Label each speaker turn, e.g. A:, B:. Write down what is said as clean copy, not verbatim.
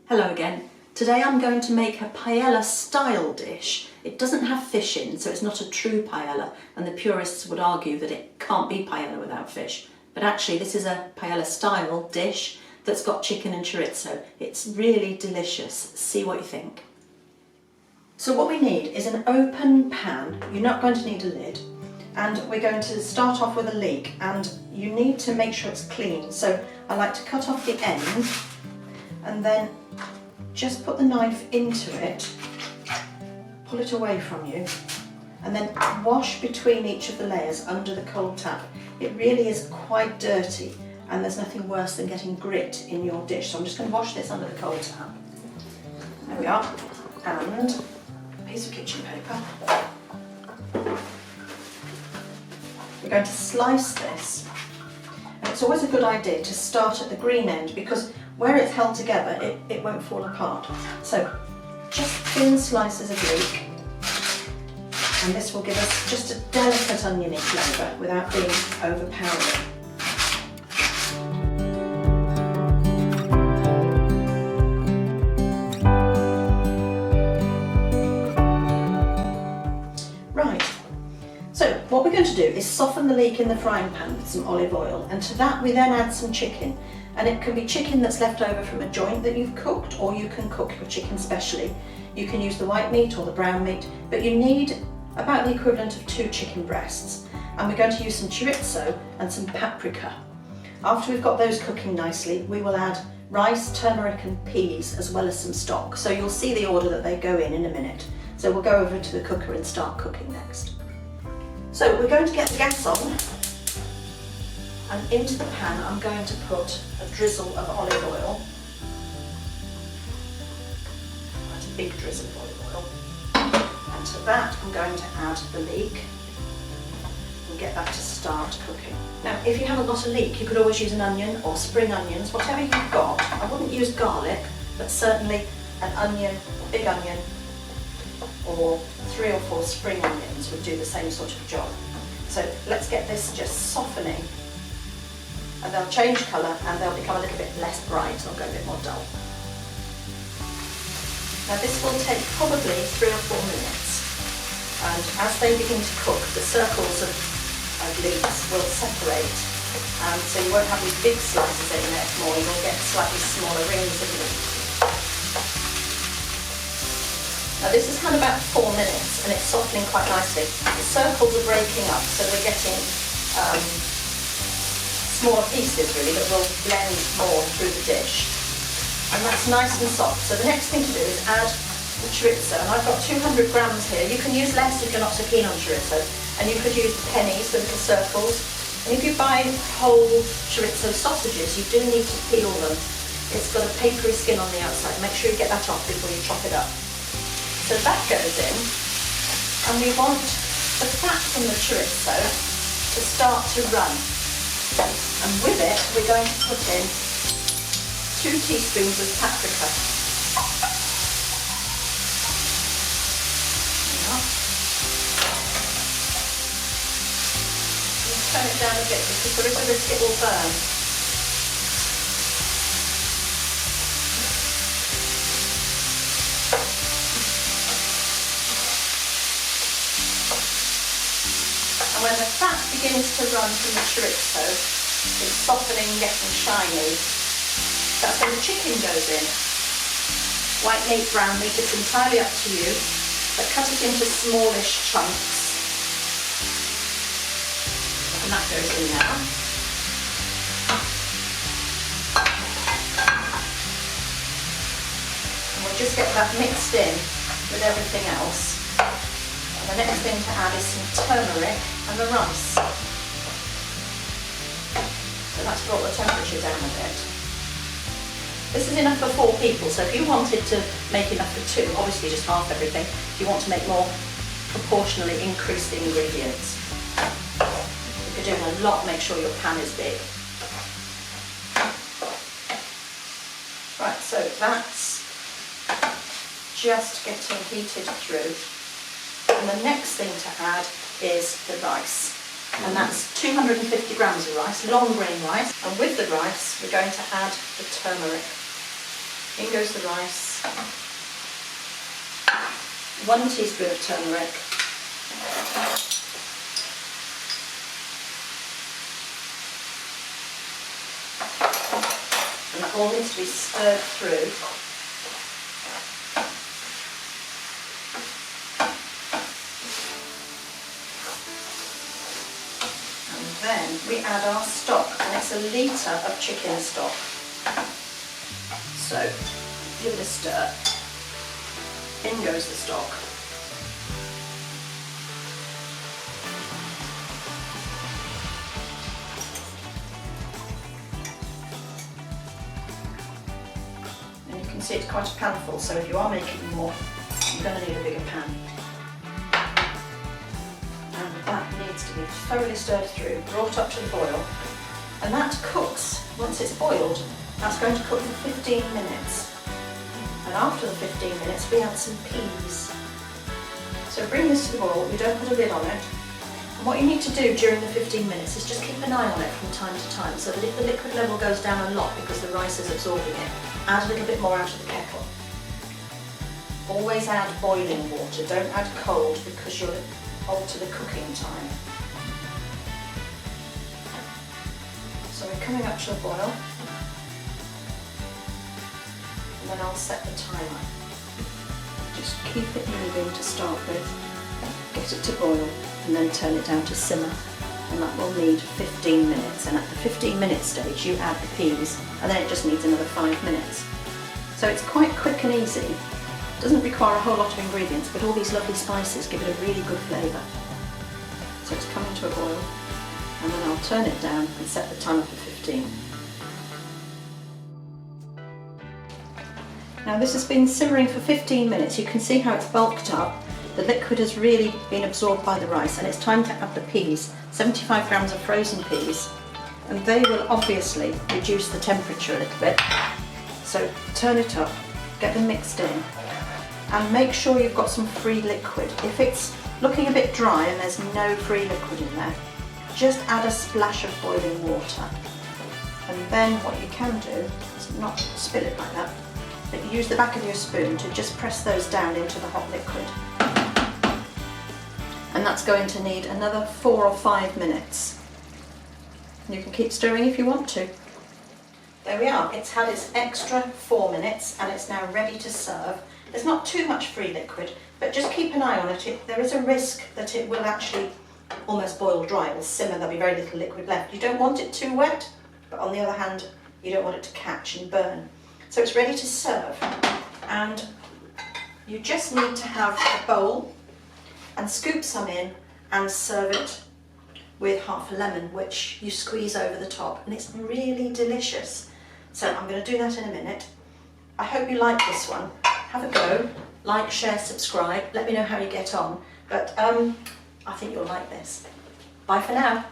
A: Hello again. Today I'm going to make a paella style dish. It doesn't have fish in, so it's not a true paella, and the purists would argue that it can't be paella without fish. But actually this is a paella style dish that's got chicken and chorizo. It's really delicious. See what you think. So what we need is an open pan. You're not going to need a lid. And we're going to start off with a leek, and you need to make sure it's clean. So I like to cut off the end and then just put the knife into it, pull it away from you, and then wash between each of the layers under the cold tap. It really is quite dirty, and there's nothing worse than getting grit in your dish. So I'm just going to wash this under the cold tap. There we are, and a piece of kitchen paper. We're going to slice this, and it's always a good idea to start at the green end because where it's held together it won't fall apart. So just thin slices of leek, and this will give us just a delicate oniony flavour without being overpowering. So what we're going to do is soften the leek in the frying pan with some olive oil, and to that we then add some chicken. And it can be chicken that's left over from a joint that you've cooked, or you can cook your chicken specially. You can use the white meat or the brown meat, but you need about the equivalent of 2 chicken breasts. And we're going to use some chorizo and some paprika. After we've got those cooking nicely, we will add rice, turmeric and peas, as well as some stock. So you'll see the order that they go in a minute. So we'll go over to the cooker and start cooking next. So we're going to get the gas on, and into the pan I'm going to put a drizzle of olive oil. Quite a big drizzle of olive oil. And to that I'm going to add the leek and get that to start cooking. Now if you haven't got a leek, you could always use an onion or spring onions, whatever you've got. I wouldn't use garlic, but certainly an onion, a big onion, or 3 or 4 spring onions would do the same sort of job. So let's get this just softening, and they'll change colour and they'll become a little bit less bright, they'll go a bit more dull. Now this will take probably 3 or 4 minutes, and as they begin to cook, the circles of leeks will separate, and so you won't have these big slices in there anymore, you'll get slightly smaller rings of leek. Now this has had about 4 minutes and it's softening quite nicely. The circles are breaking up, so we're getting smaller pieces really that will blend more through the dish. And that's nice and soft. So the next thing to do is add the chorizo, and I've got 200 grams here. You can use less if you're not so keen on chorizo, and you could use pennies, the little circles. And if you buy whole chorizo sausages, you do need to peel them. It's got a papery skin on the outside. Make sure you get that off before you chop it up. So that goes in, and we want the fat from the chorizo to start to run. And with it, we're going to put in 2 teaspoons of paprika. Just turn it down a bit because there is a risk it will burn. And when the fat begins to run from the chorizo, it's softening, getting shiny, that's when the chicken goes in. White meat, brown meat, it's entirely up to you, but cut it into smallish chunks. And that goes in now. And we'll just get that mixed in with everything else. The next thing to add is some turmeric and the rice. So that's brought the temperature down a bit. This is enough for 4 people, so if you wanted to make enough for 2, obviously just half everything. If you want to make more, proportionally increase the ingredients. If you're doing a lot, make sure your pan is big. Right, so that's just getting heated through. And the next thing to add is the rice. And that's 250 grams of rice, long grain rice. And with the rice, we're going to add the turmeric. In goes the rice. 1 teaspoon of turmeric. And that all needs to be stirred through. And then we add our stock, and it's a litre of chicken stock. So give it a stir. In goes the stock. And you can see it's quite a pan full, so if you are making more, you're going to need a bigger pan. And that needs to be thoroughly stirred through, brought up to the boil, and that cooks. Once it's boiled, that's going to cook for 15 minutes. And after the 15 minutes, we add some peas. So bring this to the boil, we don't put a lid on it. And what you need to do during the 15 minutes is just keep an eye on it from time to time, so that if the liquid level goes down a lot because the rice is absorbing it, add a little bit more out of the kettle. Always add boiling water, don't add cold because you'll alter the cooking time. So we're coming up to a boil. And then I'll set the timer. Just keep it moving to start with, get it to boil, and then turn it down to simmer. And that will need 15 minutes. And at the 15-minute stage, you add the peas, and then it just needs another 5 minutes. So it's quite quick and easy. It doesn't require a whole lot of ingredients, but all these lovely spices give it a really good flavour. So it's coming to a boil, and then I'll turn it down and set the timer for 15. Now this has been simmering for 15 minutes. You can see how it's bulked up. The liquid has really been absorbed by the rice, and it's time to add the peas, 75 grams of frozen peas, and they will obviously reduce the temperature a little bit. So turn it up, get them mixed in, and make sure you've got some free liquid. If it's looking a bit dry and there's no free liquid in there, just add a splash of boiling water. And then what you can do is not spill it like that, but you use the back of your spoon to just press those down into the hot liquid. And that's going to need another 4 or 5 minutes. You can keep stirring if you want to. There we are, it's had its extra 4 minutes and it's now ready to serve. There's not too much free liquid, but just keep an eye on it. There is a risk that it will actually almost boil dry, it will simmer, there'll be very little liquid left. You don't want it too wet, but on the other hand, you don't want it to catch and burn. So it's ready to serve, and you just need to have a bowl and scoop some in and serve it with half a lemon, which you squeeze over the top, and it's really delicious. So I'm going to do that in a minute. I hope you like this one. Have a go, like, share, subscribe, let me know how you get on, but I think you'll like this. Bye for now.